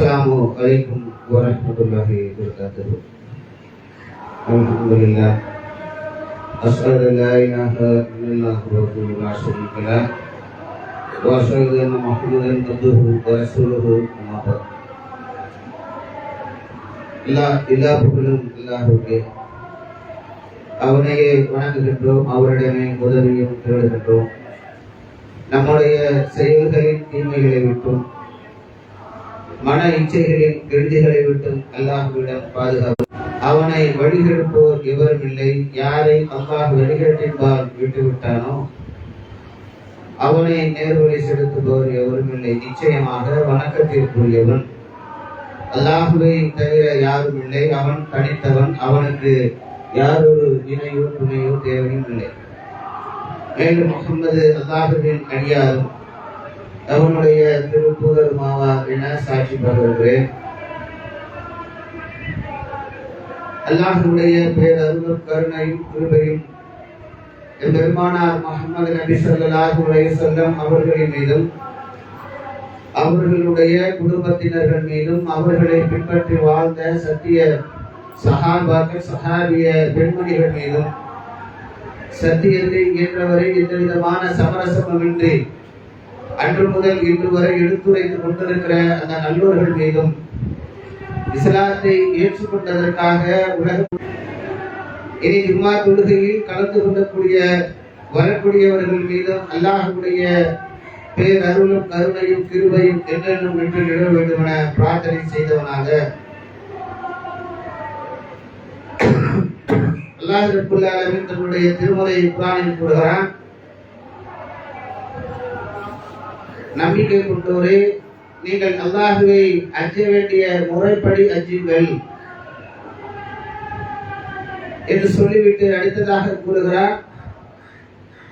அஸ்ஸலாமு அலைக்கும் வரஹ்மத்துல்லாஹி வபரகாத்துஹு. அல்ஹம்துலில்லாஹ் அஷ்ஹது அல்லா இலாஹா இல்லல்லாஹு வஹ்தஹு லா ஷரீக லஹ் வ அஷ்ஹது அன்ன முஹம்மதன் அப்துஹு வ ரசூலுஹு அம்மா பஅத். எல்லா புகழும் அல்லாஹ்வுக்கே. அவனையே வணங்குகின்றோம், அவரிடமே உதவியும் தேடுகின்றோம். நம்முடைய செயல்களின் தீமைகளை விட்டும் மன இச்சைகளின் கெடுதிகளை விட்டும் அல்லாஹ்விடம் பாதுகாப்பு. அவனை வழிகெடுப்போர் எவரும் இல்லை. யாரை அல்லாஹ் வழிகெட்டின்பால் விட்டுவிட்டானோ அவனை நேர்வழி செலுத்துபவர் எவரும் இல்லை. நிச்சயமாக வணக்கத்திற்குரியவன் அல்லாஹ்வை தவிர யாரும் இல்லை. அவன் தனித்தவன், அவனுக்கு யாரொரு இணையோ துணையோ தேவையும் இல்லை. மேலும் முஹம்மது அல்லாஹ்வின் அடியாரும் அவனுடைய திருத்தூதருமாவார் என சாட்சி பகர்கிறேன். அல்லாஹ்வுடைய பேரருளும் கருணையும் கிருபையும் பெருமானார் முஹம்மது நபி ஸல்லல்லாஹு அலைஹி வஸல்லம் அவர்களின் மீதும் அவர்களுடைய குடும்பத்தினர்கள் மீதும் அவர்களை பின்பற்றி வாழ்ந்த சத்திய சஹாபாக்கள் சஹாபிய பெண்மணிகள் மீதும் சத்தியத்தை இயன்றவரை எந்த விதமான சமரசமின்றி அன்று முதல் இன்று வரை எடுத்துரைத்துக் கொண்டிருக்கிற அந்த நல்லோர்கள் மீதும் இஸ்லாத்தை ஏற்றுக்கொண்டதற்காக இனி ஜும்மா தொழுகையில் கலந்து கொள்ளக்கூடிய வரக்கூடியவர்கள் மீதும் அல்லாஹ்வுடைய பேரருளும் கருணையும் கிருபையும் என்றென்றும் நின்று நிட வேண்டும் என பிரார்த்தனை செய்தவனாக அல்லாஹ் ரப்பல் ஆலமீன் தன்னுடைய திருமறை குர்ஆனில் கூறுகிறான், நம்பிக்கை கொண்டோரே, நீங்கள் அல்லாஹ்வை அஞ்ச வேண்டிய முறைப்படி அஞ்சுங்கள் என்று சொல்லிவிட்டு அடுத்ததாக கூறுகிறார்,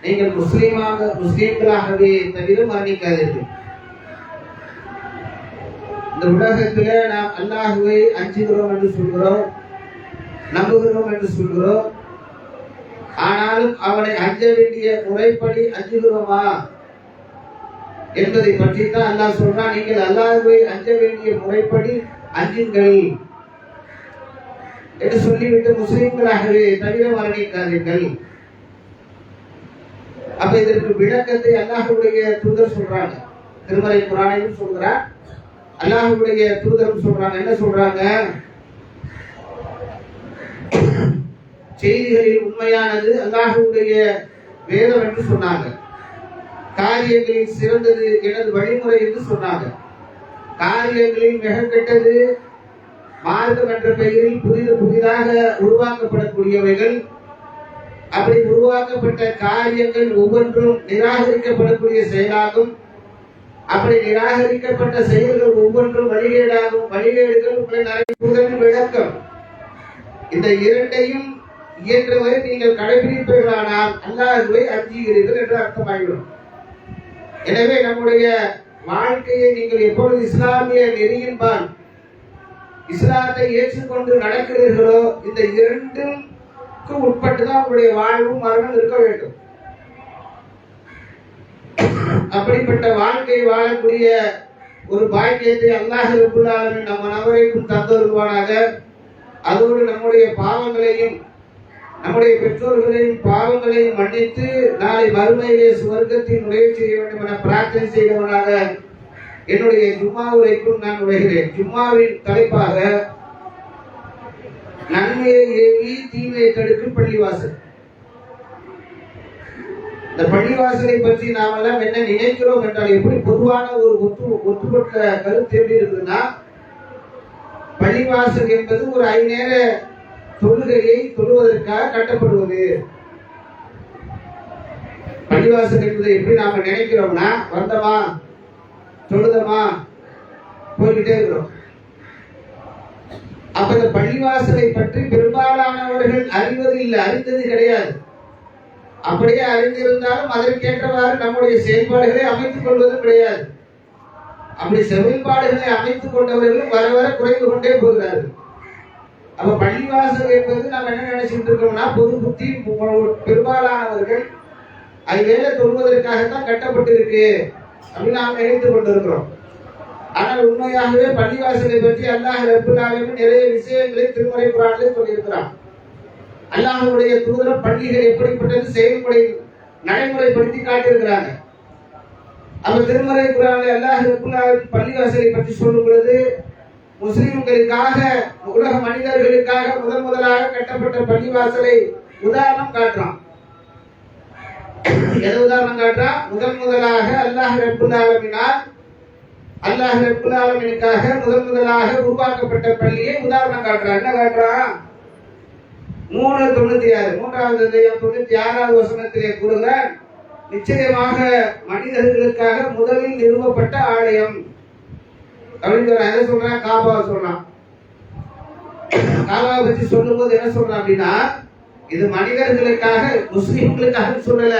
நீங்கள் முஸ்லீம்களாகவே தவிர மரணிக்காதீர்கள். இந்த உலகத்தில் நாம் அல்லாஹ்வை அஞ்சுகிறோம் என்று சொல்கிறோம், நம்புகிறோம் என்று சொல்கிறோம். ஆனாலும் அவனை அஞ்ச வேண்டிய முறைப்படி அஞ்சுகிறோமா என்பதை பற்றி தான் அல்லாஹ் சொல்றான். நீங்கள் அல்லாஹ்வை அஞ்ச வேண்டிய முறைப்படி அஞ்சுங்கள் என்று சொல்லிவிட்டு முஸ்லிம்களாகவே தவிர மரணிக்காதீர்கள். அப்ப இதற்கு விளக்கத்தை அல்லாஹ்வுடைய தூதர் சொல்றாங்க. திருமறை குர்ஆனிலும் சொல்றார், அல்லாஹ்வுடைய தூதரும் சொல்றாங்க. என்ன சொல்றாங்க? செய்திகளில் உண்மையானது அல்லாஹ்வுடைய வேதம் என்று சொன்னாங்க. காரியங்களில் சிறந்தது எனது வழிமுறை என்று சொன்னாங்க. காரியங்களில் மிக கெட்டது மார்க்கம் என்ற பெயரில் புதிதாக உருவாக்கப்படக்கூடியவைகள். அப்படி உருவாக்கப்பட்ட காரியங்கள் ஒவ்வொன்றும் நிராகரிக்கப்படக்கூடிய செயலாகும். அப்படி நிராகரிக்கப்பட்ட செயல்கள் ஒவ்வொன்றும் வழிகேடாகும். வழிகேடுகள் முதல் விளக்கம். இந்த இரண்டையும் இயன்றவரை நீங்கள் கடைபிடிப்பீர்களானால் அல்லாஹ்வை அஞ்சுகிறீர்கள் என்று அர்த்தமாகிவிடும். எனவே நம்முடைய வாழ்க்கையை நீங்கள் எப்பொழுது இஸ்லாமிய நெறியின்பால் இஸ்லாத்தை ஏற்றுக்கொண்டு நடக்கிறீர்களோ இந்த இரண்டுக்கு உட்பட்டுதான் உங்களுடைய வாழ்வும் மரணம் இருக்க வேண்டும். அப்படிப்பட்ட வாழ்க்கை வாழக்கூடிய ஒரு பாக்கியத்தை அல்லாஹ் ரப்பல் ஆலமீன் நம் அனைவருக்கும் தந்தருள்வானாக. அதோடு நம்முடைய பாவங்களையும் நம்முடைய பெற்றோர்களையும் பாவங்களையும் மன்னித்து நாளை மறுமையிலே சுவர்க்கத்தில் நுழைய செய்ய வேண்டும் என பிரார்த்தனை செய்தவனாக என்னுடைய ஜும்மா உரைக்கும் நான் நுழைகிறேன். ஜும்மாவின் தலைப்பாக நன்மையை ஏவி தீமையை தடுக்கும் பள்ளிவாசல். இந்த பள்ளிவாசலை பற்றி நாம் எல்லாம் என்ன நினைக்கிறோம் என்றால், எப்படி பொதுவான ஒரு ஒத்துப்பட்ட கருத்து எப்படி இருக்குதுன்னா, பள்ளிவாசல் என்பது ஒரு 5 நேர தொழுகையை தொழுவதற்காக கட்டப்படுவது. பள்ளிவாசல் என்பதை எப்படி நாம நினைக்கிறோம்னா, வந்தமா தொழுதமா போய்கிட்டே இருக்கிறோம். அப்ப இந்த பள்ளிவாசலை பற்றி பெரும்பாலானவர்கள் அறிந்தது கிடையாது. அப்படியே அறிந்திருந்தாலும் அதற்கேற்றவாறு நம்முடைய செயல்பாடுகளை அமைத்துக் கொள்வதும் கிடையாது. அப்படி செயல்பாடுகளை அமைத்துக் கொண்டவர்களும் வர வர குறைந்து கொண்டே போகிறார்கள். அப்ப பள்ளிவாசல் என்பது நாம் என்ன நினைச்சிட்டு இருக்கோம்னா, பொது புத்தி பெரும்பாலானவர்கள் அது வேலை தொழுவதற்காகத்தான் கட்டப்பட்டிருக்கு அப்படின்னு நாம் நினைத்துக் கொண்டிருக்கிறோம். ஆனால் உண்மையாகவே பள்ளிவாசலை பற்றி அல்லாஹ் ரப்பல் ஆலமீன் நிறைய விஷயங்களை திருமறை குர்ஆனில் சொல்லியிருக்கிறார். அல்லாஹ்வுடைய தூதர் பள்ளிகள் எப்படிப்பட்டது செயல்முறை நடைமுறைப்படுத்தி காட்டியிருக்கிறாங்க. அப்ப திருமறை குர்ஆனில் அல்லாஹ் ரப்பல் ஆலமீன் பள்ளிவாசலை பற்றி சொல்லும் பொழுது முஸ்லிம்களுக்காக உலக மனிதர்களுக்காக முதலாக கட்டப்பட்ட பள்ளிவாசலை உதாரணம் காட்டுறான். எதை உதாரணம் காட்டுறான்? முதலாக அல்லாஹ் ரப்பல் ஆலமீனுக்காக முதலாக உருவாக்கப்பட்ட பள்ளியை உதாரணம் காட்டுறான். என்ன காட்டுறான்? 3:96 மூன்றாவது அத்தியாயம் 96வது வசனத்திலே கூறுகிறார், நிச்சயமாக மனிதர்களுக்காக முதலில் நிறுவப்பட்ட ஆலயம் அப்படின்னு என்ன சொல்றான்? காபாவை சொல்றான். காபாவை பற்றி சொல்லும் போது என்ன சொல்றான் அப்படின்னா, இது மனிதர்களுக்காக முஸ்லிம்களுக்காக சொல்லல,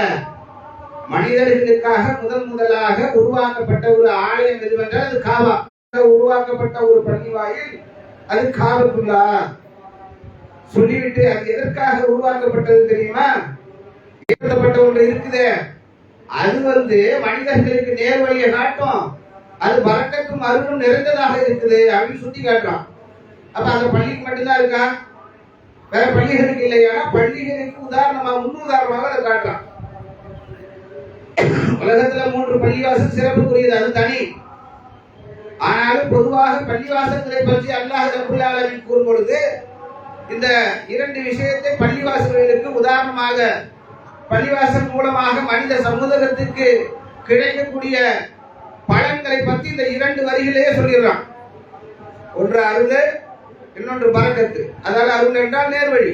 மனிதர்களுக்காக முதலாக உருவாக்கப்பட்ட ஒரு ஆலயம் எதுவென்றால் அது காபா. உருவாக்கப்பட்ட ஒரு பள்ளி வாயில் அது காபத்துல்லா சொல்லிவிட்டு அது எதற்காக உருவாக்கப்பட்டது தெரியுமா? ஏற்பட்ட ஒன்று இருக்குது, அது மனிதர்களுக்கு நேர்வழியை காட்டும், அது பரக்கத்தும் அருளும் நிறைந்ததாக இருக்குது அப்படின்னு சுட்டி காட்டுறான். அப்ப அந்த பள்ளிக்கு மட்டும்தான் இருக்கா? வேற பள்ளிகளுக்கு இல்லையா? பள்ளிகளுக்கு உதாரணமாக முன்னுதாரணமாக அதை காட்டுறான். உலகத்துல 3 பள்ளிவாசல் சிறப்புக்குரியது, அது தனி. ஆனாலும் பொதுவாக பள்ளிவாசல்களை பற்றி அல்லாஹ் ரப்பல் ஆலமீன் கூறும் பொழுது இந்த 2 விஷயத்தை பள்ளிவாசல்களுக்கு உதாரணமாக, பள்ளிவாசல் மூலமாக மனித சமூகத்திற்கு கிடைக்கக்கூடிய பலன்களை பற்றி இந்த 2 வரிகளிலேயே சொல்லிடுறான். ஒன்று அருள், இன்னொன்று பரக்கத்து. அதாவது அருள் என்றால் நேர்வழி.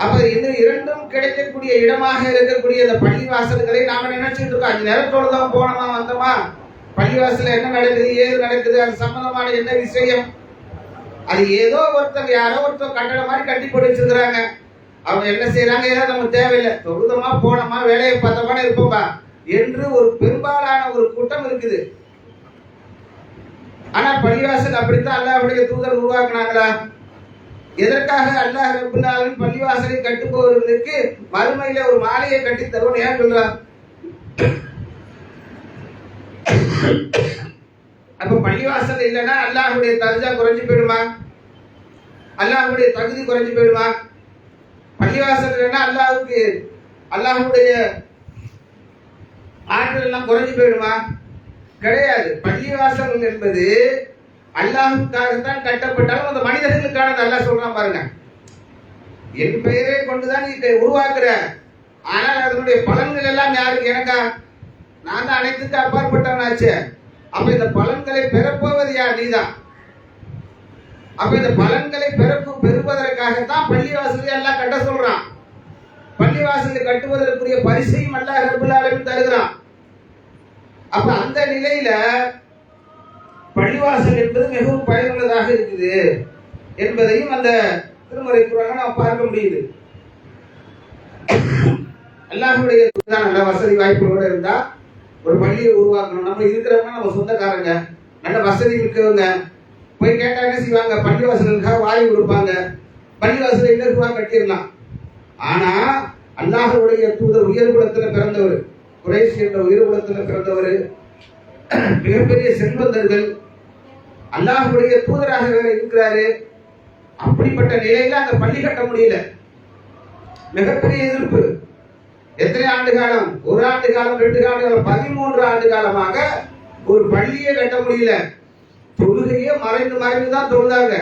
அப்ப இது 2ம் கிடைக்கக்கூடிய இடமாக இருக்கக்கூடிய இந்த பள்ளிவாசல்களை நாம நினைச்சிட்டு இருக்கோம். 5 நேரத்தோடு தான் போனோமா வந்தோமா, பள்ளிவாசல என்ன நடக்குது ஏது நடக்குது அது சம்பந்தமான என்ன விஷயம், அது ஏதோ ஒருத்தர் யாரோ ஒருத்தர் கட்டட மாதிரி கட்டி போட்டு வச்சிருக்கிறாங்க. அவங்க என்ன செய்யறாங்க, ஏதோ நமக்கு தேவையில்லை, தொழுதமா போனோமா வேலையை பார்த்தோமா இருப்போம்பா என்று ஒரு பெரும்பாலான ஒரு கூட்டம் இருக்குது. ஆனா பள்ளிவாசல் அப்படித்தான் அல்லாஹ்வுடைய தூதர் உருவாக்குனாங்களா? எதற்காக அல்லாஹ் ரப்பல் ஆலமீன் பள்ளிவாசலை கட்டுபவர்களுக்கு மறுமையில ஒரு மாலையை கட்டி தருவோம் ஏன் சொல்றார்? அப்ப பள்ளிவாசல் இல்லைன்னா அல்லாஹ்வுடைய தர்ஜா குறைஞ்சு போயிடுமா? அல்லாஹ்வுடைய தகுதி குறைஞ்சு போயிடுமா? பள்ளிவாசல் இல்லைன்னா அல்லாஹ்வுடைய ஆற்றல் எல்லாம் குறைஞ்சு போயிடுமா? கிடையாது. பள்ளிவாசல் என்பது அல்லாஹ்வுக்காகத்தான் கட்டப்பட்டாலும் அந்த மனிதர்களுக்கானது. அல்லாஹ் சொல்றான் பாருங்க, என் பெயரை கொண்டுதான் நீ உருவாக்குற, ஆனால் அதனுடைய பலன்கள் எல்லாம் யாருக்கு? எனக்கா? நான் தான் அனைத்துக்கு அப்பாற்பட்டவனாச்சு. அப்ப இந்த பலன்களை பெறப்போவது யார்? நீதான். அப்ப இந்த பலன்களை பெறுவதற்காகத்தான் பள்ளிவாசலை எல்லாம் கட்ட சொல்றான். பள்ளிவாசலை கட்டுவதற்குரிய பரிசையும் அல்லாஹ் ரப்பல் ஆலமீன் தருகிறான். அப்ப அந்த நிலையில பள்ளிவாசல் என்பது மிகவும் பயனுள்ளதாக இருக்குது என்பதையும் அந்த திருமறை குர்ஆனில் நாம் பார்க்க முடியுது. அல்லாஹ்வுடைய நல்ல வசதி வாய்ப்புகளோட இருந்தா ஒரு பள்ளியை உருவாக்கணும். நம்ம இருக்கிறவங்க நம்ம சொந்தக்காரங்க, நல்ல வசதி மிக்கவங்க, போய் கேட்டா என்ன செய்வாங்க? பள்ளிவாசலுக்காக வாய் கொடுப்பாங்க, பள்ளிவாசலை இலகுவா கட்டிடலாம். ஆனா அல்லாஹ்வுடைய தூதர் உயர்குலத்துல பிறந்தவர், குறைஷ் என்ற உயர்குலத்துல பிறந்தவர், மிகப்பெரிய செல்வந்தர்கள், அல்லாஹ்வுடைய தூதராக இருக்கிறாரு. அப்படிப்பட்ட நிலையில அந்த பள்ளி கட்ட முடியல. மிகப்பெரிய எதிர்ப்பு. எத்தனை ஆண்டு காலம்? 1 ஆண்டு காலம், 2 ஆண்டு காலம், 13 ஆண்டு காலமாக ஒரு பள்ளியை கட்ட முடியல. தொழுகையே மறைந்து தான் தொழுதாங்க.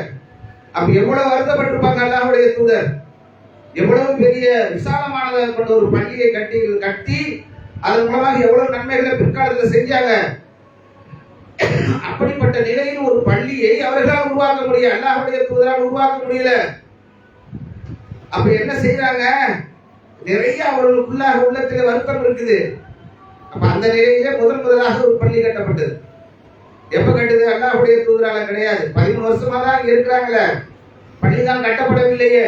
அப்ப எவ்வளவு வருத்தப்பட்டிருப்பாங்க அல்லாஹ்வுடைய தூதர். எவ்வளவு பெரிய விசாலமானதை கொண்ட ஒரு பள்ளியை கட்டி அதன் மூலமாக எவ்வளவு நன்மைகளை பிற்காலத்தில் செஞ்சாங்க. அப்படிப்பட்ட நிலையில் ஒரு பள்ளியை அவர்களால் உருவாக்க முடியல, அல்லாஹ்வுடைய தூதரால் உருவாக்க முடியல. அப்ப என்ன செய்யறாங்க? நிறைய அவர்களுக்குள்ளாக உள்ளத்திலே வருத்தம் இருக்குது. அப்ப அந்த நிலையிலே முதலாக ஒரு பள்ளி கட்டப்பட்டது. எப்ப கட்டுது? அல்லாஹ்வுடைய தூதரால கிடையாது. 13 வருஷமா தான் இருக்கிறாங்களே, பள்ளி தான் கட்டப்படவில்லையே.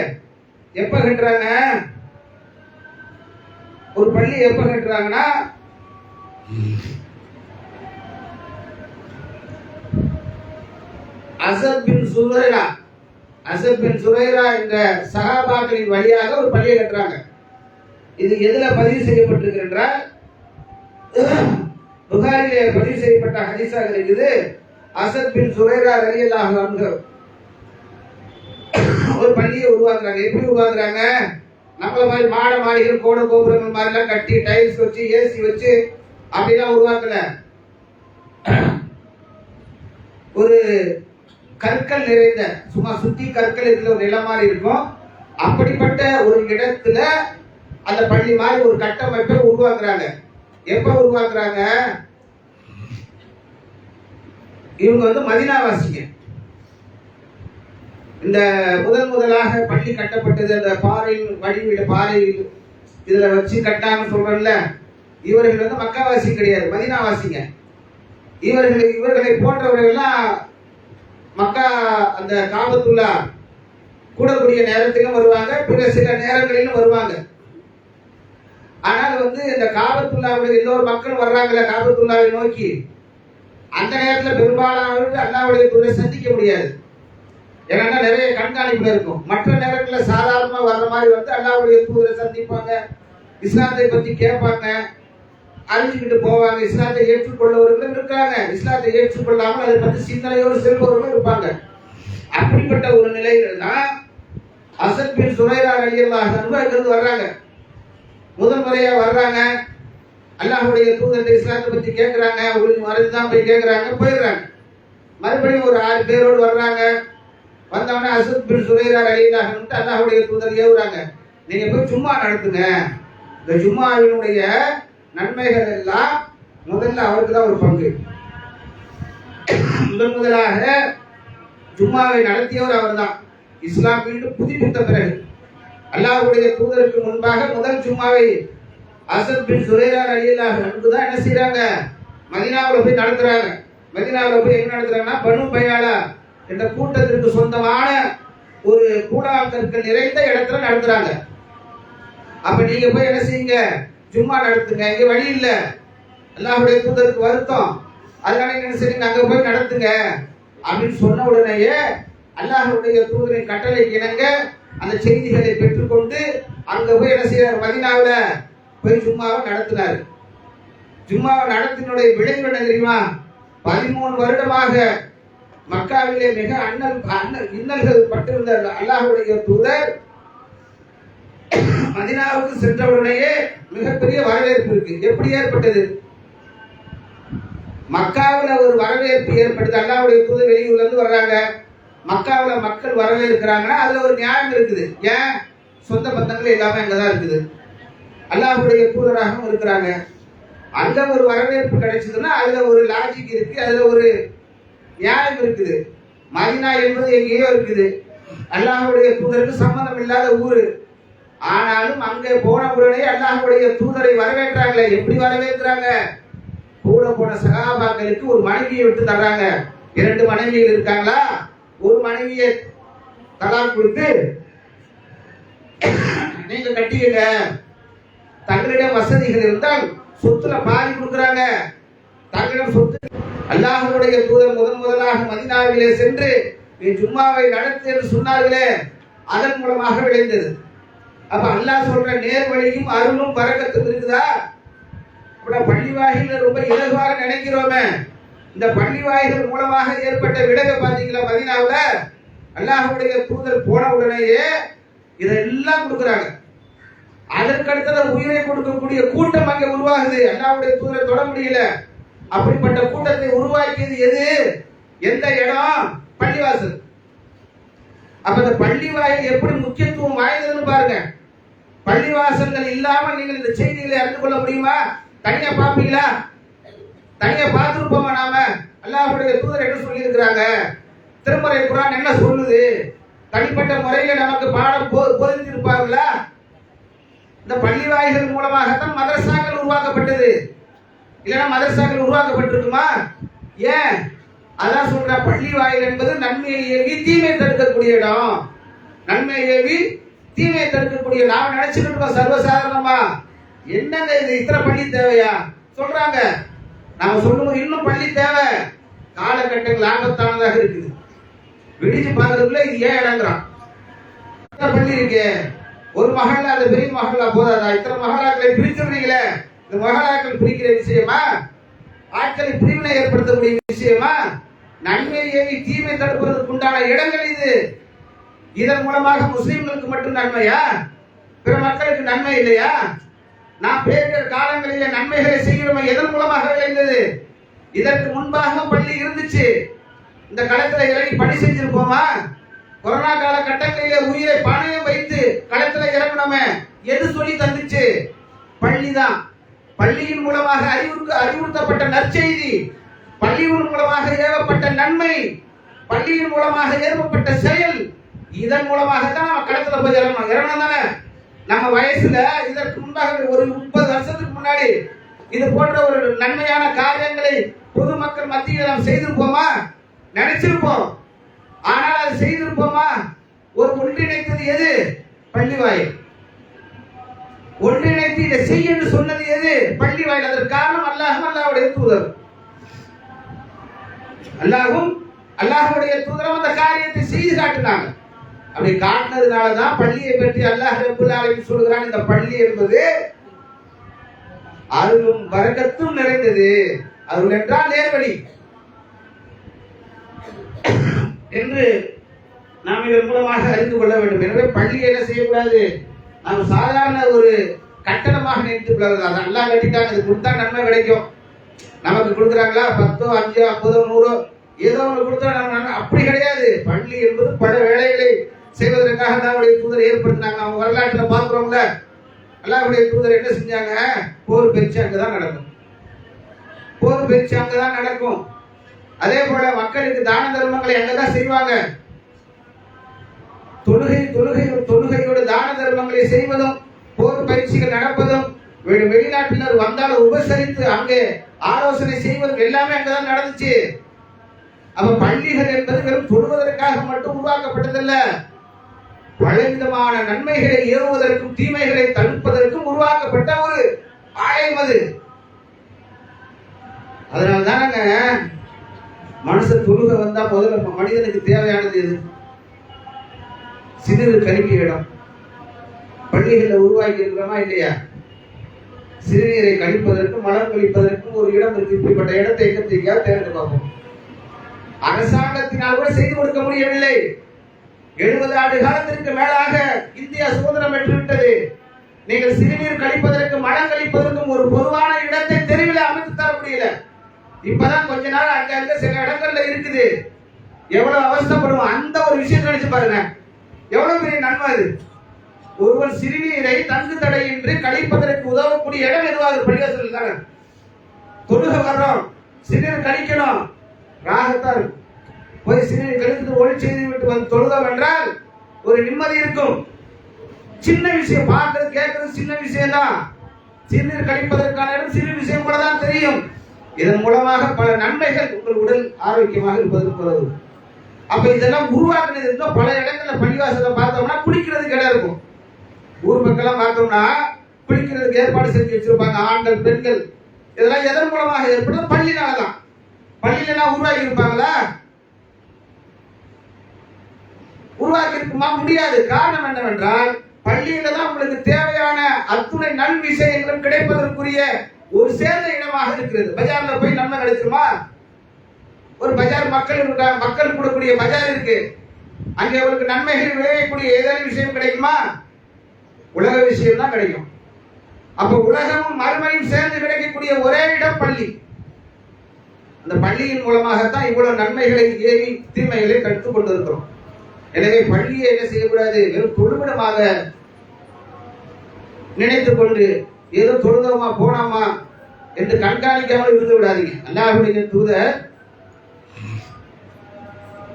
எப்ப கட்டுறாங்க? ஒரு பள்ளி எப்ப கட்டுறாங்கன்னா அஸத் பின் சுரைரா என்ற சஹாபாக்களின் வழியாக ஒரு பள்ளியை கட்டுறாங்க. இது எதுல பதிவு செய்யப்பட்டிருக்கு என்றால் புகாரிலே பதிவு செய்யப்பட்ட ஹதீஸாக இருக்குது. அசத் பின் சுரைரா ரலியல்லாஹு அன்ஹு ஒரு பள்ளியை உருவாக்குறாங்க. எப்படி உருவாக்குறாங்க? நம்மள மாதிரி மாட மாளிகள் கோட கோபுரங்கள் மாதிரிலாம் கட்டி டைல்ஸ் வச்சு ஏசி வச்சு அப்படிலாம் உருவாக்கல. ஒரு கற்கள் நிறைந்த சும்மா சுத்தி கற்கள் இருக்கிற ஒரு நிலம் மாதிரி இருக்கும். அப்படிப்பட்ட ஒரு இடத்துல அந்த பள்ளி மாதிரி ஒரு கட்டமைப்பை உருவாக்குறாங்க. எப்ப உருவாக்குறாங்க? இவங்க வந்து மதீனாவாசிங்க. இந்த முதலாக பள்ளி கட்டப்பட்டது அந்த பாறை வடிவீடு பாறை இதுல வச்சு கட்டாங்கன்னு சொல்றேன்ல, இவர்கள் வந்து மக்காவாசி கிடையாது, மதீனாவாசிங்க. இவர்களை போன்றவர்கள்லாம் மக்கா அந்த காபத்துல்லா கூடக்கூடிய நேரத்திலும் வருவாங்க, பிற சில நேரங்களிலும் வருவாங்க. ஆனால் வந்து இந்த காபத்துல்லாவுடைய எல்லோரும் மக்கள் வர்றாங்கல்ல காபத்துல்லாவை நோக்கி, அந்த நேரத்தில் பெரும்பாலானவர்கள் அல்லாஹ்வுடைய தூதரை சந்திக்க முடியாது. ஏன்னா நிறைய கண்காணிப்புல இருக்கும். மற்ற நேரங்களில் சாதாரணமா வர்ற மாதிரி வந்து அல்லாஹ்வுடைய தூதரை சந்திப்பாங்க, இஸ்லாத்தை பத்தி கேட்பாங்க, அறிஞ்சுக்கிட்டு போவாங்க. இஸ்லாத்தை ஏற்றுக்கொள்ளவர்களும் இருக்காங்க, இஸ்லாத்தை ஏற்றுக்கொள்ளாமல் அதை பற்றி சிந்தனையோடு செல்பவர்களும் இருப்பாங்க. அப்படிப்பட்ட ஒரு நிலையில தான் அசத் பின் சுரைரா ரலியல்லாஹு அன்ஹு அங்கிருந்து வர்றாங்க. முதல் முறையா வர்றாங்க, அல்லாஹ்வுடைய தூதர் இஸ்லாத்தை பத்தி கேட்கிறாங்க, உங்களுக்கு மறைஞ்சுதான் போய் கேட்கிறாங்க, போயிடுறாங்க. மறுபடியும் ஒரு 6 பேரோடு வர்றாங்க. வந்தவொடனே அசத் பின் சுரைரா ரலியல்லாஹு அன்ஹு அல்லாஹ்வுடைய தூதர் ஏவுறாங்க, நீங்க போய் ஜும்மா நடத்துங்க. இந்த ஜும்மாவினுடைய நன்மைகள் எல்லாம் முதல்ல அவருக்கு தான் ஒரு பங்கு. முதலாக ஜும்மாவை நடத்தியவர் அவர் தான். இஸ்லாம் மீண்டும் புதுப்பித்த பிறகு அல்லாஹ்வுடைய தூதருக்கு முன்பாக முதல் ஜும்மாவை அசத் பின் சுரைரா ரலியல்லாஹு அன்ஹு தான் என்ன செய்யறாங்க, மதீனாவுல போய் நடத்துறாங்க. மதீனாவுல போய் எங்க நடத்துறாங்கன்னா பனு பயாலா என்ற கூட்டத்திற்கு சொந்தமான ஒரு கூடாங்கற்கள் நிறைந்த இடத்துல நடத்துறாங்க. அப்ப நீங்க போய் என்ன செய்யுங்க, ஜும்மா நடத்துங்க. இங்க வழி இல்ல, அல்லாஹ்வுடைய தூதருக்கு வருத்தம், அதனால என்ன செய்யுங்க, அங்க போய் நடத்துங்க அப்படின்னு சொன்ன உடனேயே அல்லாஹ்வுடைய தூதரின் கட்டளைக்கு இணங்க அந்த செய்திகளை பெற்றுக்கொண்டு அங்க போய் என்ன செய்யறாரு, மதீனாவுல போய் ஜும்மாவை நடத்தினார். ஜும்மாவை நடத்தினுடைய விளைவு என்ன தெரியுமா? 13 வருடமாக மக்காவிலே மிக இன்னல்கள் பட்டிருந்த அல்லாஹ்வுடைய தூதர் மதீனாவுக்கு சென்றவுடனேயே மிகப்பெரிய வரவேற்பு இருக்கு. எப்படி ஏற்பட்டது? மக்காவில் ஒரு வரவேற்பு ஏற்படுது. அல்லாஹ்வுடைய தூதர் வெளியூர்ல இருந்து வர்றாங்க, மக்காவில் மக்கள் வரவேற்கிறாங்கன்னா அதுல ஒரு நியாயம் இருக்குது. ஏன்? சொந்த பந்தங்கள் எல்லாமே அங்கதான் இருக்குது, அல்லாஹ்வுடைய தூதராகவும் இருக்கிறாங்க. அங்க ஒரு வரவேற்பு கிடைச்சதுன்னா அதுல ஒரு லாஜிக் இருக்கு, அதுல ஒரு நியாயம் இருக்குது. மதீனா என்பது எங்கேயோ இருக்குது, அல்லாஹ்வுடைய தூதருக்கு சம்பந்தம் இல்லாத ஊரு. ஆனாலும் அங்கே போன உடனே அல்லாஹ்வுடைய தூதரை வரவேற்றாங்களே. எப்படி வரவேற்கிறாங்க? கூட போன சகாபாக்களுக்கு ஒரு மனைவியை விட்டு தர்றாங்க. 2 மனைவிகள் இருக்காங்களா, ஒரு மனைவியை தலாக் கொடுத்து நீங்க கட்டிக்கங்க, தங்களிடம் வசதிகள் இருந்தால் சொத்துல பாதி கொடுக்குறாங்க. தங்களிடம் சொத்து அல்லாஹ்வுடைய தூதர் முதலாக மதீனாவிலே சென்று நீ ஜும்மாவை நடத்து என்று சொன்னார்களே, அதன் மூலமாக விளைந்தது. அப்ப அல்லாஹ் சொல்ற நேர் வழியும் அருளும் பரக்கத்தும் இருக்குதா? பள்ளி வாயில்கள் ரொம்ப இலகுவாக நினைக்கிறோமே, இந்த பள்ளி வாயில்கள் மூலமாக ஏற்பட்ட விளைவை பாத்தீங்களா? மதீனாவுல அல்லாஹ்வுடைய தூதர் போன உடனேயே இதெல்லாம் கொடுக்குறாங்க. அதற்கடுத்த உயிரை கொடுக்கக்கூடிய கூட்டம் அங்கே உருவாகுது. அல்லாஹ்வுடைய தூதரை தொட முடியல. அப்படிப்பட்ட கூட்டத்தை உருவாக்கியது எது? எந்த இடம்? பள்ளிவாசல். அப்ப இந்த பள்ளி வாயில் எப்படி முக்கியத்துவம் வாய்ந்ததுன்னு பாருங்க. பள்ளிவாசல்கள் இல்லாமல் நீங்கள் இந்த செய்திகளை அறிந்து கொள்ள முடியுமா? தனியா பாப்பீங்களா? தனியா பார்த்துருப்போமா? நாம அல்லாஹ்வுடைய தூதர் என்ன சொல்லி இருக்கிறாங்க, திருமறை குர்ஆன் என்ன சொல்லுது, தனிப்பட்ட முறையில நமக்கு பாடம் போதித்திருப்பார்களா? இந்த பள்ளி வாயில்கள் மூலமாகத்தான் மதரசாக்கள் உருவாக்கப்பட்டது. இல்லைன்னா மதரசாக்கள் உருவாக்கப்பட்டிருக்குமா? ஏன்? அதான் சொல்ற, பள்ளி வாயில் என்பது நன்மையை ஏவி தீமையை தடுக்கக்கூடிய இடம். நன்மையை ஏவி தீமையை தடுக்கக்கூடிய. நாம நினைச்சுக்கிட்டு இருக்கோம் சர்வசாதாரணமா, என்னங்க இது இத்தனை பள்ளி தேவையா சொல்றாங்க. நாம சொல்லுவோம் இன்னும் பள்ளி தேவை. காலகட்டங்கள் ஆபத்தானதாக இருக்குது. விடிஞ்சு பார்க்கறதுக்குள்ள இது ஏன் இடங்கிறான். பள்ளி இருக்கு, ஒரு மகளா அந்த பெரிய மகளா போதாதா? இத்தனை மகளாக்களை பிரிச்சுடுறீங்களே, இந்த மகளாக்கள் பிரிக்கிற விஷயமா? ஆட்களை பிரிவினை ஏற்படுத்தக்கூடிய விஷயமா? நன்மையை தீமை தடுப்பதற்கு உண்டான இடங்கள் இது. இதன் மூலமாக முஸ்லிம்களுக்கு மட்டும் நன்மையா? பிற மக்களுக்கு நன்மை இல்லையா? நாம் பேரிடர் காலங்களிலே நன்மைகளை செய்கிறோம். எதன் மூலமாக விளைந்தது? இதற்கு முன்பாக பள்ளி இருந்துச்சு. இந்த களத்துல இறங்கி பணி செஞ்சிருப்போமா? கொரோனா கால கட்டங்களிலே உயிரை பணயம் வைத்து களத்துல இறங்கணுமே, எது சொல்லி தந்துச்சு? பள்ளிதான். பள்ளியின் மூலமாக அறிவுறுத்தப்பட்ட நற்செய்தி, பள்ளியின் மூலமாக ஏவப்பட்ட நன்மை, பள்ளியின் மூலமாக ஏற்பட்ட செயல், இதன் மூலமாக தான் நம்ம களத்துல போய் இறங்கணும் தானே. நம்ம வயசுல இதற்கு முன்பாக ஒரு 30 வருஷத்துக்கு முன்னாடி இது போன்ற ஒரு நன்மையான காரியங்களை பொதுமக்கள் மத்தியில் நாம் செய்திருப்போமா? நினைச்சிருப்போம். ஆனால் அது செய்திருப்போமா? ஒரு ஒன்றிணைத்தது எது? பள்ளி வாயில். ஒன்றிணைத்து இதை செய்ய என்று சொன்னது எது? பள்ளி வாயில். அதற்கு காரணம் அல்லாஹும் அல்லாஹ்வுடைய தூதர். அல்லாஹ்வுடைய தூதரும் அந்த காரியத்தை செய்து காட்டினாங்க. அப்படி காட்டினதுனாலதான் பள்ளியை பற்றி அல்லாஹ் ரப்பல் ஆலமீன் சொல்கிறான், இந்த பள்ளி என்பது அருளும் பரக்கத்தும் நிறைந்தது. அருள் என்றால் நேர்வழி என்று நாம் இதன் மூலமாக அறிந்து கொள்ள வேண்டும். எனவே பள்ளியை என்ன செய்யக்கூடாது? நாம் சாதாரண ஒரு கட்டணமாக நினைத்துக் கொள்ளாது. அது அல்லாஹ் கட்டிட்டாங்க, இது கொடுத்தா நன்மை கிடைக்கும். நமக்கு கொடுக்குறாங்களா 10, 5, 50, 100 ஏதோ ஒன்று கொடுத்தா நம்ம அப்படி கிடையாது. பள்ளி என்பது பல வேலைகளை செய்வதற்காக அல்லாஹ்வுடைய தூதர் ஏற்படுத்தினாங்க. அவங்க வரலாற்றுல பார்க்கிறோம்ல, அல்லாஹ்வுடைய தூதர் என்ன செஞ்சாங்க? போர் பயிற்சி அங்கதான் நடக்கும். போர் பயிற்சி அங்கதான் நடக்கும். அதே போல மக்களுக்கு தான தர்மங்களை அங்கதான் செய்வாங்க. தொழுகையோடு தான தர்மங்களை செய்வதும், போர் பயிற்சிகள் நடப்பதும், வெளிநாட்டினர் வந்தாலும் உபசரித்து அங்கே ஆலோசனை செய்வதும் எல்லாமே அங்கதான் நடந்துச்சு. அப்ப பள்ளிகள் என்பது வெறும் தொழுவதற்காக மட்டும் உருவாக்கப்பட்டதல்ல, பலவிதமான நன்மைகளை ஏவுவதற்கும் தீமைகளை தடுப்பதற்கும் உருவாக்கப்பட்ட ஒரு ஆலயம் அது. அதனால்தானங்க மனுஷன் தொழுக வந்தா முதல்ல மனிதனுக்கு தேவையானது எது? சிறுநீர் கழிக்க இடம். பள்ளிகளை உருவாக்கி இருக்கிறோமா இல்லையா? சிறுநீரை கழிப்பதற்கும் மலம் கழிப்பதற்கும் ஒரு இடம் இருக்கு. இப்படிப்பட்ட இடத்தை எங்க தேர்ந்து பார்ப்போம். அரசாங்கத்தினால் கூட செய்து கொடுக்க முடியவில்லை. 70 ஆண்டு காலத்திற்கு மேலாக இந்தியா சுதந்திரம் பெற்றுவிட்டது. நீங்கள் சிறுநீர் கழிப்பதற்கு மலம் கழிப்பதற்கும் ஒரு பொதுவான இடத்தை தெருவில் அமைத்து தர முடியல. இப்பதான் கொஞ்ச நாள் அங்க சில இடங்கள்ல இருக்குது. எவ்வளவு அவஸ்தைப்படுவோம் அந்த ஒரு விஷயத்தை நினைச்சு பாருங்க. எவ்வளவு பெரிய நன்மை அது. ஒருவர் சிறுநீரை தங்கு தடையின்றி கழிப்பதற்கு உதவக்கூடிய இடம் எதுவாக? பள்ளிவாசல் தானே. தொழுக வர்றோம், சிறுநீர் கழிக்கணும், ராகத்தான் இருக்கும். போய் சிறுநீர் கழித்து ஒளி செய்து விட்டு வந்து தொழுதோம் என்றால் ஒரு நிம்மதி இருக்கும். சின்ன விஷயம், பார்க்கறது கேட்கறது சின்ன விஷயம் தான். சிறுநீர் கழிப்பதற்கான இடம் சிறு விஷயம் கூட தான் தெரியும். இதன் மூலமாக பல நன்மைகள் உங்கள் உடல் ஆரோக்கியமாக இருப்பதற்கு உதவும். அப்ப இதெல்லாம் உருவாக்குனது இருந்தோம். பல இடங்கள்ல பள்ளிவாசலை பார்த்தோம்னா குளிக்கிறதுக்கு இடம் இருக்கும். ஊர் மக்கள்லாம் பார்த்தோம்னா குளிக்கிறதுக்கு ஏற்பாடு செஞ்சு வச்சிருப்பாங்க, ஆண்கள் பெண்கள். இதெல்லாம் எதன் மூலமாக ஏற்படுது? பள்ளினாலதான். பள்ளியில உருவாக்கி இருப்பாங்களா? உருவாக்கி இருக்குமா? முடியாது. காரணம் என்னவென்றால் பள்ளியில தான் உங்களுக்கு தேவையான அத்துணை நல் விஷயங்களும் கிடைப்பதற்குரிய ஒரு சேர்ந்த இடமாக இருக்கிறது. பஜார்ல போய் நன்மை கிடைக்குமா? ஒரு பஜார் மக்கள் கூடக்கூடிய பஜார் இருக்கு. அங்கே அவருக்கு நன்மைகள் விளையக்கூடிய ஏதாவது விஷயம் கிடைக்குமா? உலக விஷயம் தான் கிடைக்கும். அப்ப உலகமும் மறுமையும் சேர்ந்து கிடைக்கக்கூடிய ஒரே இடம் பள்ளி. அந்த பள்ளியின் மூலமாகத்தான் இவ்வளவு நன்மைகளை ஏறி தீமைகளை கற்றுக் கொண்டிருக்கிறோம். எனவே பள்ளியை என்ன செய்யக்கூடாது? வெறும் தொழுவிடமாக நினைத்துக் கொண்டு ஏதோ தொழுதோமா போனாமா என்று கண்காணிக்காமல் இருந்து விடாதீங்க. அல்லாஹ்வுடைய தூதர்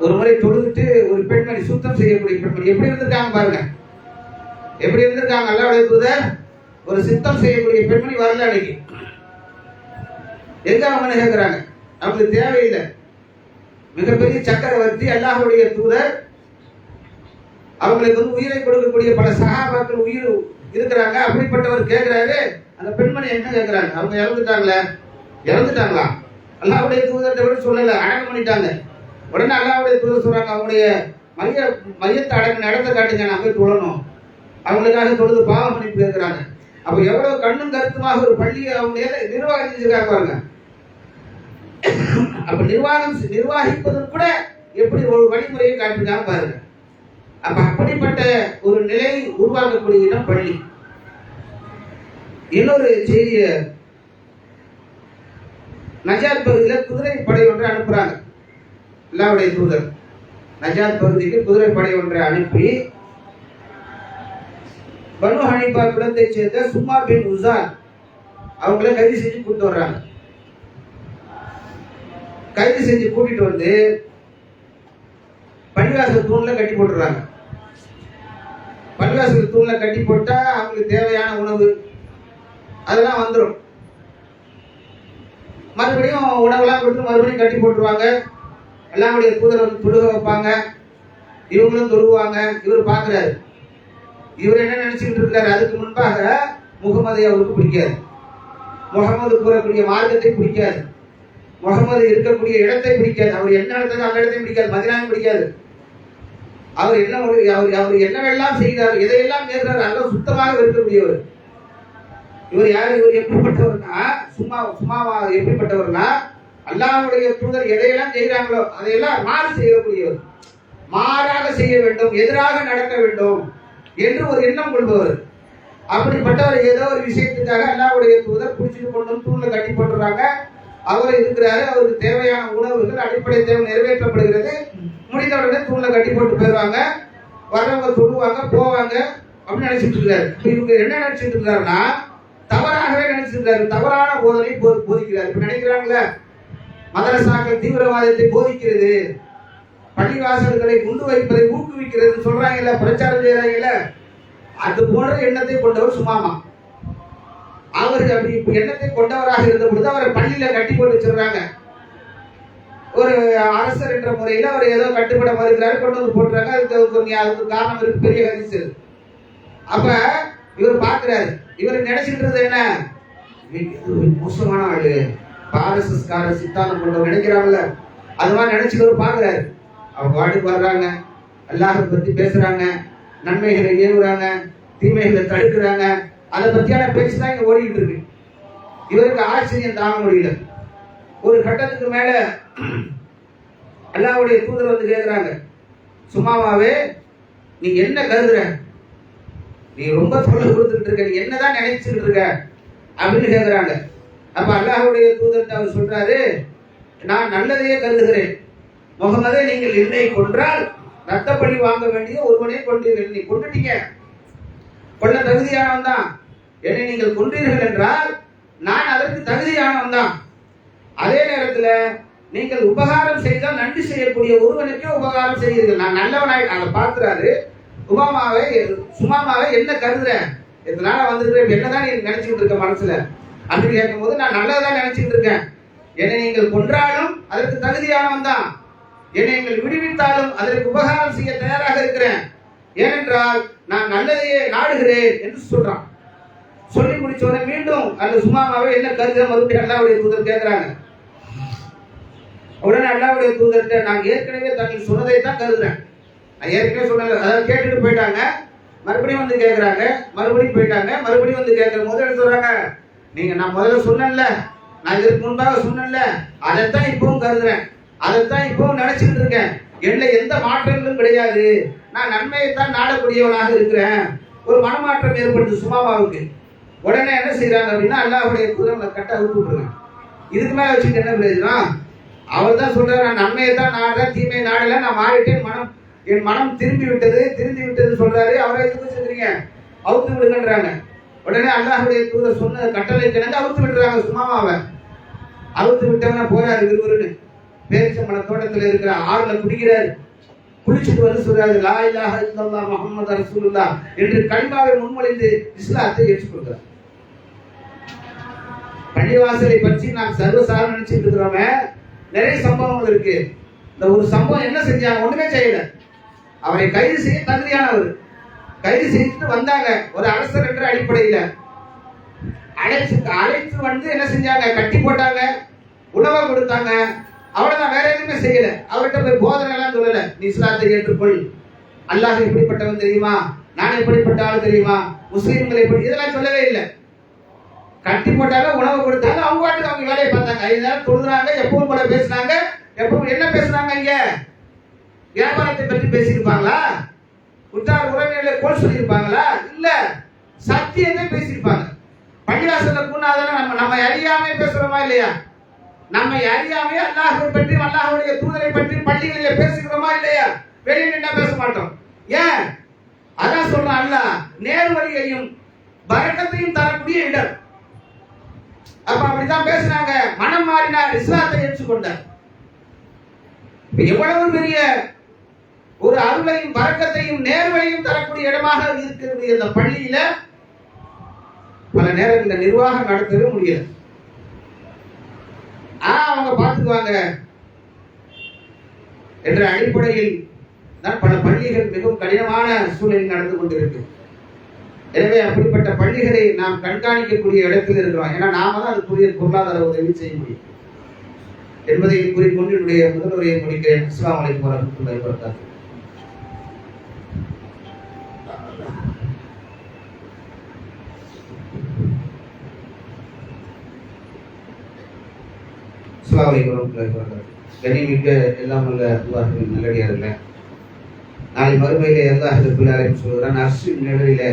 ஒரு முறை தொழுதுட்டு ஒரு பெண்மணி, சுத்தம் செய்யக்கூடிய பெண்மணி எப்படி இருந்திருக்காங்க பாருங்க. எப்படி இருந்திருக்காங்க? அல்லாஹ்வுடைய தூதர் ஒரு சுத்தம் செய்யக்கூடிய பெண்மணி வரல. அன்னைக்கு எங்க அவங்க கேட்கிறாங்க? அவங்களுக்கு தேவையில்லை. மிகப்பெரிய சக்கரவர்த்தி அல்லாஹ்வுடைய தூதர், அவங்களுக்கு உயிரை கொடுக்கக்கூடிய பல சகாபாக்கள் உயிர் இருக்கிறாங்க. அப்படிப்பட்டவர் கேட்கிறாரு, அந்த பெண்மணி என்ன கேட்கிறாங்க? அவங்க இறந்துட்டாங்களா? அல்லாஹ்வுடைய தூதர்கிட்ட சொல்லல, அடக்கம் பண்ணிட்டாங்க. உடனே அல்லாஹ்வுடைய தூதர் சொல்றாங்க, அவங்களுடைய மையத்தை அடக்க இடத்தை காட்டுங்க, நான் போய் தொழணும். அவங்களுக்காக தொழுது பாவம் பண்ணிட்டு இருக்கிறாங்க. அப்ப எவ்வளவு கண்ணும் கருத்துமாக ஒரு பள்ளியை அவங்க நிர்வாகம் செஞ்சிருக்காங்க பாருங்க. அப்ப நிர்வாகிப்பது கூட எப்படி ஒரு வழிமுறையை காட்டுறாங்க பாருங்க. அப்ப அப்படிப்பட்ட ஒரு நிலை உருவாக்கக்கூடிய இடம் பள்ளி. இன்னொரு செய்திய, நஜாத் பகுதியில் குதிரை படை ஒன்றை அனுப்புறாங்க. அல்லாஹ்வுடைய தூதர் நஜாத் பகுதிக்கு குதிரை படை ஒன்றை அனுப்பி பனு ஹனீஃபா குலத்தை சேர்ந்த சும்மா பின் உசான் அவங்கள கைது செஞ்சு கூட்டிட்டு வர்றாங்க. கைது செஞ்சு கூட்டிட்டு வந்து பள்ளிவாசல் தூண்ல கட்டி போட்டுறாங்க. பள்ளிவாசல் தூண்ல கட்டி போட்டா அவங்களுக்கு தேவையான உணவு அதெல்லாம் வந்துடும். மறுபடியும் உணவெல்லாம் கொடுத்து மறுபடியும் கட்டி போட்டுருவாங்க. எல்லாருடைய தூதர் வந்து தொழுக வைப்பாங்க, இவங்களும் தொழுவாங்க. இவர் பார்க்கிறாரு, இவர் என்ன நினைச்சுக்கிட்டு இருக்காரு, அதுக்கு முன்பாக முகமதை அவருக்கு பிடிக்காது, முகமது கூறக்கூடிய மார்க்கத்தை பிடிக்காது, முகமது இருக்கக்கூடிய இடத்தை பிடிக்காது, அவர் என்ன இடத்துல அந்த இடத்தையும் பிடிக்காது, மதினாவையும் பிடிக்காது. அவர் என்ன அவர் என்னவெல்லாம் செய்கிறார், எதையெல்லாம் நேர்றாரு, அதெல்லாம் சுத்தமாக இருக்கக்கூடியவர். இவர் யாரு, இவர் எப்படிப்பட்டவர்னா சும்மாவா எப்படிப்பட்டவர்னா அல்லாஹ்வுடைய தூதர் எதையெல்லாம் செய்கிறாங்களோ அதையெல்லாம் மாறு செய்யக்கூடியவர், மாறாக செய்ய வேண்டும், எதிராக நடக்க வேண்டும் என்று ஒரு எண்ணம் கொள்பவர். அப்படிப்பட்டவர் ஏதோ ஒரு விஷயத்துக்காக அல்லாஹ்வுடைய தூதர் பிடிச்சிட்டு கொண்டு வந்து தூண்ல கட்டி போட்டுறாங்க. அவர் இருக்கிறாரு, அவருக்கு தேவையான உணவுகள் அடிப்படை தேவை நிறைவேற்றப்படுகிறது. முடிந்த உடனே தூண்ல கட்டி போட்டு போயிடுவாங்க. வர்றவங்க சொல்லுவாங்க, போவாங்க அப்படின்னு நினைச்சிட்டு இருக்காரு. இவங்க என்ன நினைச்சிட்டு இருக்காருன்னா தவறாகவே நினைச்சிருக்காரு, தவறான போதனை போதிக்கிறார். இப்ப நினைக்கிறாங்களே மதரசாக்கள் தீவிரவாதத்தை போதிக்கிறது, பள்ளிவாசல்களை குண்டு வைப்பதை ஊக்குவிக்கிறது சொல்றாங்கல்ல, பிரச்சாரம் செய்யறாங்கல்ல, அது போன்ற எண்ணத்தை கொண்டவர் சுமாமா. அவர் அப்படி எண்ணத்தை கொண்டவராக இருந்த பொழுது அவரை பள்ளியில கட்டி போட்டு வச்சிருக்காங்க. ஒரு அரசர் என்ற முறையில் அவர் ஏதோ கட்டுப்பட மறுக்கிறாரு, கொண்டு வந்து போட்டுறாங்க. அதுக்கு காரணம் இருக்கு, பெரிய ஹதீஸ். அப்ப இவர் பார்க்கிறாரு, இவர் நினைச்சிட்டு இருந்தது என்ன, மோசமான ஆளு, ஆர்எஸ்எஸ் கார சித்தாந்தம் கொண்டவர் நினைக்கிறாங்கல்ல, அது மாதிரி நினைச்சு இவர் பார்க்கிறாரு. அவங்க வாட்டுக்கு வர்றாங்க, அல்லாஹ் பத்தி பேசுறாங்க, நன்மைகளை ஏவுறாங்க, தீமைகளை தடுக்கிறாங்க, அதை பத்தியான பேச்சு தான் இங்க ஓடிக்கிட்டு இருக்கு. இவருக்கு ஆச்சரியம் தாங்க முடியல. ஒரு கட்டத்துக்கு மேல அல்லாஹ்வுடைய தூதர் வந்து கேட்கிறாங்க, சும்மாவாவே நீ என்ன கருதுற, நீ ரொம்ப தொல்லை கொடுத்துட்டு இருக்க, நீ என்னதான் நினைச்சுட்டு இருக்க அப்படின்னு கேட்கிறாங்க. அப்ப அல்லாஹ்வுடைய தூதர் அவர் சொல்றாரு, நான் நல்லதையே கருதுகிறேன். முகமதே, நீங்கள் என்னை கொன்றால் ரத்த பழி வாங்க வேண்டிய ஒருவனே கொண்டீர்கள், நீ கொண்டுட்டீங்க, கொள்ள தகுதியானவன் தான். என்னை நீங்கள் கொன்றீர்கள் என்றால் நான் அதற்கு தகுதியானவன் தான். அதே நேரத்தில் நீங்கள் உபகாரம் செய்தால் நன்றி செய்யக்கூடிய ஒருவனுக்கே உபகாரம் செய்கிறீர்கள். நான் நல்லவனாய் அதை பார்க்கிறாரு. சுமாமாவை என்ன கருதுற, இதனால வந்துருக்க என்னதான் நீ நினைச்சுட்டு இருக்க மனசுல அப்படின்னு கேட்கும் போது, நான் நல்லதான் நினைச்சுட்டு இருக்கேன். என்னை நீங்கள் கொன்றாலும் அதற்கு தகுதியானவன் தான், என்னை நீங்கள் விடுவித்தாலும் அதற்கு உபகாரம் செய்ய தயாராக இருக்கிறேன், ஏனென்றால் நான் நல்லதையே நாடுகிறேன் என்று சொல்றான். சொல்லி முடிச்சோட மீண்டும் அந்த சுமாமாவை என்ன கருதுற மறுபடியும் அல்லாஹ்வுடைய தூதர் கேட்கிறாங்க. உடனே அல்லாஹ்வுடைய தூதர்கிட்ட, நான் ஏற்கனவே தங்கள் சொன்னதை தான் கருதுறேன், நான் ஏற்கனவே சொன்ன, அதாவது கேட்டுட்டு போயிட்டாங்க. மறுபடியும் வந்து கேட்கிறாங்க, மறுபடியும் போயிட்டாங்க. மறுபடியும் வந்து கேட்கிற போது என்ன சொல்றாங்க, நீங்க நான் முதல்ல சொன்னேன்ல, நான் இதற்கு முன்பாக சொன்னேன்ல, அதைத்தான் இப்பவும் கருதுறேன், அதைத்தான் இப்பவும் நினைச்சிட்டு இருக்கேன், என்னை எந்த மாற்றங்களும் கிடையாது, நான் நன்மையை தான் நாடக்கூடியவனாக இருக்கிறேன். ஒரு மனமாற்றம் ஏற்படுது சுமாமாவுக்கு. உடனே என்ன செய்யறாங்க அப்படின்னா, அல்லாஹ்வுடைய குதிரை கட்ட அவுத்து விட்டுருங்க. இதுக்கு மேல வச்சுட்டு என்ன பிரயோஜனம்? அவர் தான் சொல்றாரு, நான் நன்மையை தான் நாடுறேன், தீமையை நாடல, நான் மாறிட்டேன், என் மனம் திரும்பி விட்டது சொல்றாரு. அவரை எதுக்கு செஞ்சீங்க, அவுத்து விடுங்கன்றாங்க. உடனே அல்லாஹ்வுடைய தூதர் சொன்ன கட்டளை கிணங்க அவுத்து விட்டுறாங்க. சுமாமாவை அவுத்து விட்டவன போறாரு விறுவிறுன்னு. பேரிச்சம்பழ தோட்டத்தில் இருக்கிற ஆறுல குடிக்கிறாரு. குளிச்சுட்டு வந்து சொல்றாரு, லா இலாஹ இல்லல்லாஹ் முஹம்மது ரசூலுல்லாஹ் என்று கலிமாவை முன்மொழிந்து இஸ்லாத்தை ஏற்றுக்கொள்கிறார். பள்ளிவாசலை பற்றி நாம் சர்வசாதாரண நினைச்சிட்டு இருக்கிறோமே, நிறைய சம்பவங்கள் இருக்கு. இந்த ஒரு சம்பவம் என்ன செஞ்சாங்க, ஒண்ணுமே செய்யல. அவரை கைது செய்ய தகுதியானவர், கைது செய்துட்டு வந்தாங்க. ஒரு அரசர் என்ற அடிப்படையில் அழைத்து வந்து என்ன செஞ்சாங்க, கட்டி போட்டாங்க, உணவை கொடுத்தாங்க, அவ்வளவுதான், வேற எதுவுமே செய்யல. அவர்கிட்ட போய் போதனை எல்லாம் சொல்லல, நீ இஸ்லாத்தை ஏற்றுக்கொள், அல்லாஹ் எப்படிப்பட்டவன் தெரியுமா, நான் எப்படிப்பட்ட ஆள் தெரியுமா, முஸ்லீம்களை எப்படி, இதெல்லாம் சொல்லவே இல்லை. கட்டி போட்டாங்க, உணவு கொடுத்தாங்க, அவங்க அவங்க வேலையை பார்த்தாங்க. 5 நேரம் தொழுகிறாங்க, எப்பவும் போல பேசினாங்க. எப்பவும் என்ன பேசுறாங்க? இங்க வியாபாரத்தை பற்றி பேசியிருப்பாங்களா? உற்றார் உறவினர்களை கோல் சொல்லியிருப்பாங்களா? இல்ல, சத்தியத்தை பேசியிருப்பாங்க. பள்ளிவாசல்ல கூடாதான நம்ம அறியாமே பேசுறோமா இல்லையா? நம்மை அறியாமே அல்லாஹ்வை பற்றி அல்லாஹ்வுடைய தூதரை பற்றி பள்ளிகளிலே பேசுகிறோமா இல்லையா? வெளியே நின்னா பேச மாட்டோம். ஏன்? அதான் சொல்றான் அல்லாஹ், நேர்வழியையும் பரக்கத்தையும் தரக்கூடிய இடம். அப்ப அப்படித்தான் பேசினாங்க. மனம் மாறினார், இஸ்லாத்தை ஏற்றுக்கொண்டார். எவ்வளவு பெரிய ஒரு அருளையும் பரக்கத்தையும் நேர்வழியும் தரக்கூடிய இடமாக இருக்கிறது இந்த பள்ளியில. பல நேரங்களில் நிர்வாகம் நடத்தவே முடியல. அவங்க பார்த்துக்குவாங்க என்ற அடிப்படையில் தான் பல பள்ளிகள் மிகவும் கடினமான சூழலில் நடந்து கொண்டிருக்கு. எனவே அப்படிப்பட்ட பள்ளிகளை நாம் கண்காணிக்கக்கூடிய இடத்தில் இருக்கிறோம். ஏன்னா நாம தான் அதுக்குரிய பொருளாதார உதவி செய்ய முடியும் என்பதை கூறிக்கொண்டு என்னுடைய முதல் உரையை முடிக்கிறேன். அஸ்ஸலாமு அலைக்கும் வரஹ்மத்துல்லாஹி வபரகாத்துஹு. அஸ்ஸலாமு அலைக்கும் வரஹ்மத்துல்லாஹி வபரகாத்துஹு. கண்ணியமிக்க எல்லாம் உள்ள அல்லாஹ்வின் நல்லடியார்களே, நாளை மறுமையிலே அல்லாஹ் ரப்பல் ஆலமீன் சொல்கிறான், அர்ஷின் நிழலில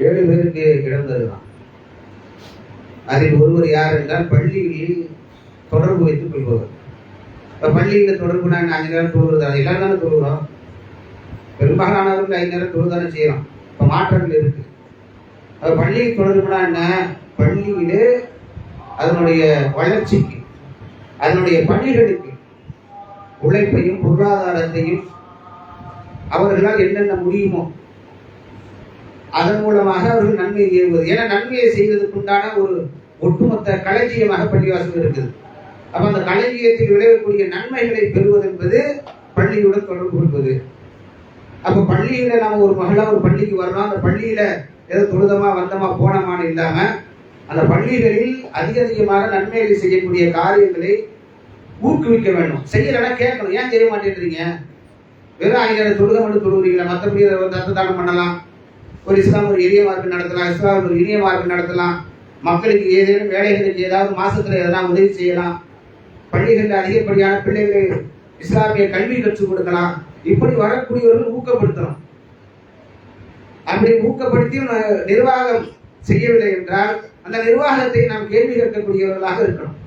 7 பேருக்கு இடம் தருவான். அதில் ஒருவர் யார் என்றால் பள்ளியில் தொடர்பு வைத்துக் கொள்பவர். இப்போ பள்ளியில் தொடர்புனா 5 நேரம் தொழுகிறது, அது எல்லாரும் தானே தொழுகிறோம். பெரும்பாலானவர்கள் 5 நேரம் தொழுதானே செய்யறோம். இப்போ மாற்றங்கள் இருக்கு. அது பள்ளியில் தொடர்புனா என்ன? பள்ளியிலே அதனுடைய வளர்ச்சிக்கு, அதனுடைய பணிகளுக்கு உழைப்பையும் பொருளாதாரத்தையும் அவர்களால் என்னென்ன முடியுமோ அதன் மூலமாக அவர்கள் நன்மையை செய்வது. ஏன்னா நன்மையை செய்வதற்கு உண்டான ஒரு ஒட்டுமொத்த களஞ்சியமாக பள்ளிவாசல் இருக்குது. அப்ப அந்த களஞ்சியத்தில் விளையக்கூடிய நன்மைகளை பெறுவது என்பது பள்ளியுடன் தொடர்பு கொள்வது. அப்ப பள்ளியில நம்ம ஒரு பள்ளிக்கு வர்றோம், அந்த பள்ளியில ஏதோ தொழுதமா வந்தமா போனமான்னு இல்லாம அந்த பள்ளிகளில் அதிகமாக நன்மைகளை செய்யக்கூடிய காரியங்களை ஊக்குவிக்க வேண்டும். செய்யலைன்னா கேட்கணும், ஏன் செய்ய மாட்டேன்றீங்க? வெறும் 5 நேரம் தொழுகை மட்டும் தொழுகிறீங்களா? மற்றபடி ரத்த தானம் பண்ணலாம், ஒரு இஸ்லாம் ஒரு எளிய மார்க்கு நடத்தலாம், இஸ்லாம் ஒரு இனிய மார்க்கு நடத்தலாம், மக்களுக்கு ஏதேனும் வேலைகளுக்கு ஏதாவது மாசத்துல எதனா உதவி செய்யலாம், பள்ளிகளில் அதிகப்படியான பிள்ளைகளை இஸ்லாமிய கல்வி கற்றுக் கொடுக்கலாம். இப்படி வரக்கூடியவர்கள் ஊக்கப்படுத்தணும். அப்படி ஊக்கப்படுத்தி நிர்வாகம் செய்யவில்லை என்றால் அந்த நிர்வாகத்தை நாம் கேள்வி கேட்கக்கூடியவர்களாக இருக்கணும்.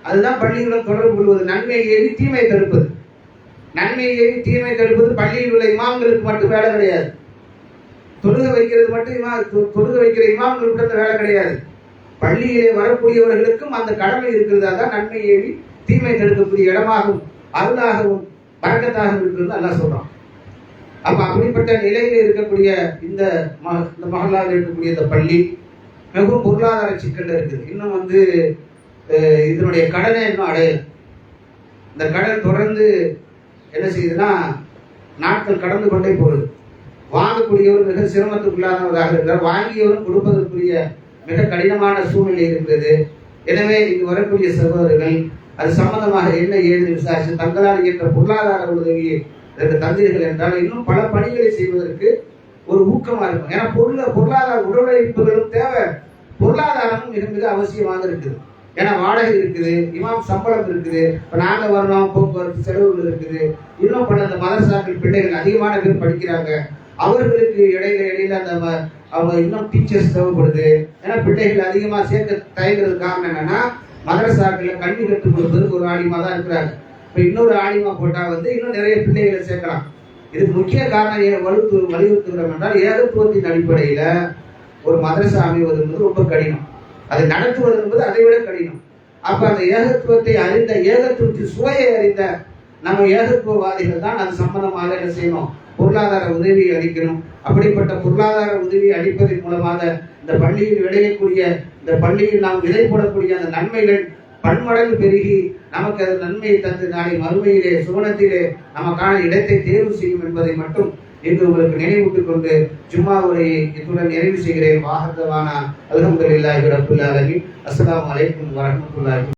அதுதான் பள்ளிகளுடன் தொடர்பு கொள்வது. நன்மையை ஏறி தீமை தடுப்பது. நன்மையை ஏறி தீமை தடுப்பது பள்ளியில் உள்ள இமாம்களுக்கு மட்டும் வேலை கிடையாது. தொழுகை வைக்கிறது மட்டும் தொழுகை வைக்கிற இமாம்களுக்கு அந்த வேலை கிடையாது. பள்ளியிலே வரக்கூடியவர்களுக்கும் அந்த கடமை இருக்கிறதா தான் நன்மை ஏறி தீமை தடுக்கக்கூடிய இடமாகவும் அருளாகவும் பரக்கத்தாகவும் இருக்கிறது அல்லாஹ் சொல்றான். அப்ப அப்படிப்பட்ட நிலையில் இருக்கக்கூடிய இந்த மஹல்லாவில் இருக்கக்கூடிய இந்த பள்ளி மிகவும் பொருளாதார சிக்கல் இருக்குது. இன்னும் இதனுடைய கடனை இன்னும் அடையல. இந்த கடன் தொடர்ந்து என்ன செய்யுதுன்னா நாட்கள் கடந்து கொண்டே போகுது. வாங்கக்கூடியவர் மிக சிரமத்துக்குள்ளானவராக இருக்கிறார், வாங்கியவரும் கொடுப்பதற்குரிய மிக கடினமான சூழ்நிலை இருக்கிறது. எனவே இங்கு வரக்கூடிய சகோதரர்கள் அது சம்பந்தமாக என்ன ஏது விசாரித்து தங்களால் இயன்ற பொருளாதார உதவியை தந்தீர்கள் என்றால் இன்னும் பல பணிகளை செய்வதற்கு ஒரு ஊக்கமா இருக்கும். ஏன்னா பொருளாதார உடலமைப்புகளும் தேவை, பொருளாதாரமும் மிக மிக அவசியமாக இருக்குது. ஏன்னா வாடகை இருக்குது, இமாம் சம்பளம் இருக்குது, இப்போ நாங்கள் வரணும், போக்குவரத்து செலவுகள் இருக்குது. இன்னும் பல அந்த மதரசாக்கள் பிள்ளைகள் அதிகமான பேர் படிக்கிறாங்க. அவர்களுக்கு இடையில அவங்க இன்னும் டீச்சர்ஸ் தேவைப்படுது. ஏன்னா பிள்ளைகள் அதிகமாக சேர்க்க தயங்குறது காரணம் என்னன்னா மதரசாக்களில் கல்வி கற்றுக் கொடுப்பதுக்கு ஒரு ஆலிமா தான் இருக்கிறாங்க. இப்போ இன்னொரு ஆலிமா போட்டால் இன்னும் நிறைய பிள்ளைகளை சேர்க்கலாம். இதுக்கு முக்கிய காரணம் வலியுறுத்துகிறோம் என்றால் ஏகத்துவத்தின் அடிப்படையில் ஒரு மதரசா அமைவது என்பது ரொம்ப கடினம், அதை நடத்துவது என்பது அதை விட கடினம். அப்ப அந்த ஏகத்துவத்தை அறிந்த, ஏகத்துவத்தின் சுவையை அறிந்த நம்ம ஏகத்துவவாதிகள் தான் அது சம்பந்தமாக என்ன செய்யணும், பொருளாதார உதவியை அளிக்கணும். அப்படிப்பட்ட பொருளாதார உதவி அளிப்பதன் மூலமாக இந்த பள்ளியில் விளையக்கூடிய, இந்த பள்ளியில் நாம் விதை போடக்கூடிய அந்த நன்மைகள் பன்மடங்கு பெருகி நமக்கு அது நன்மையை தந்து நாளை மறுமையிலே சுவனத்திலே நமக்கான இடத்தை தேர்வு செய்யும் என்பதை மட்டும் இன்று உங்களுக்கு நினைவூட்டிக் கொண்டு ஜும்மா உரையை இத்துடன் நிறைவு செய்கிறேன். வாஹத்தவானா அல்ஹம்துலில்லாஹி ரப்பில் ஆலமீன். அஸ்ஸலாமு அலைக்கும் வரஹ்மத்துல்லாஹி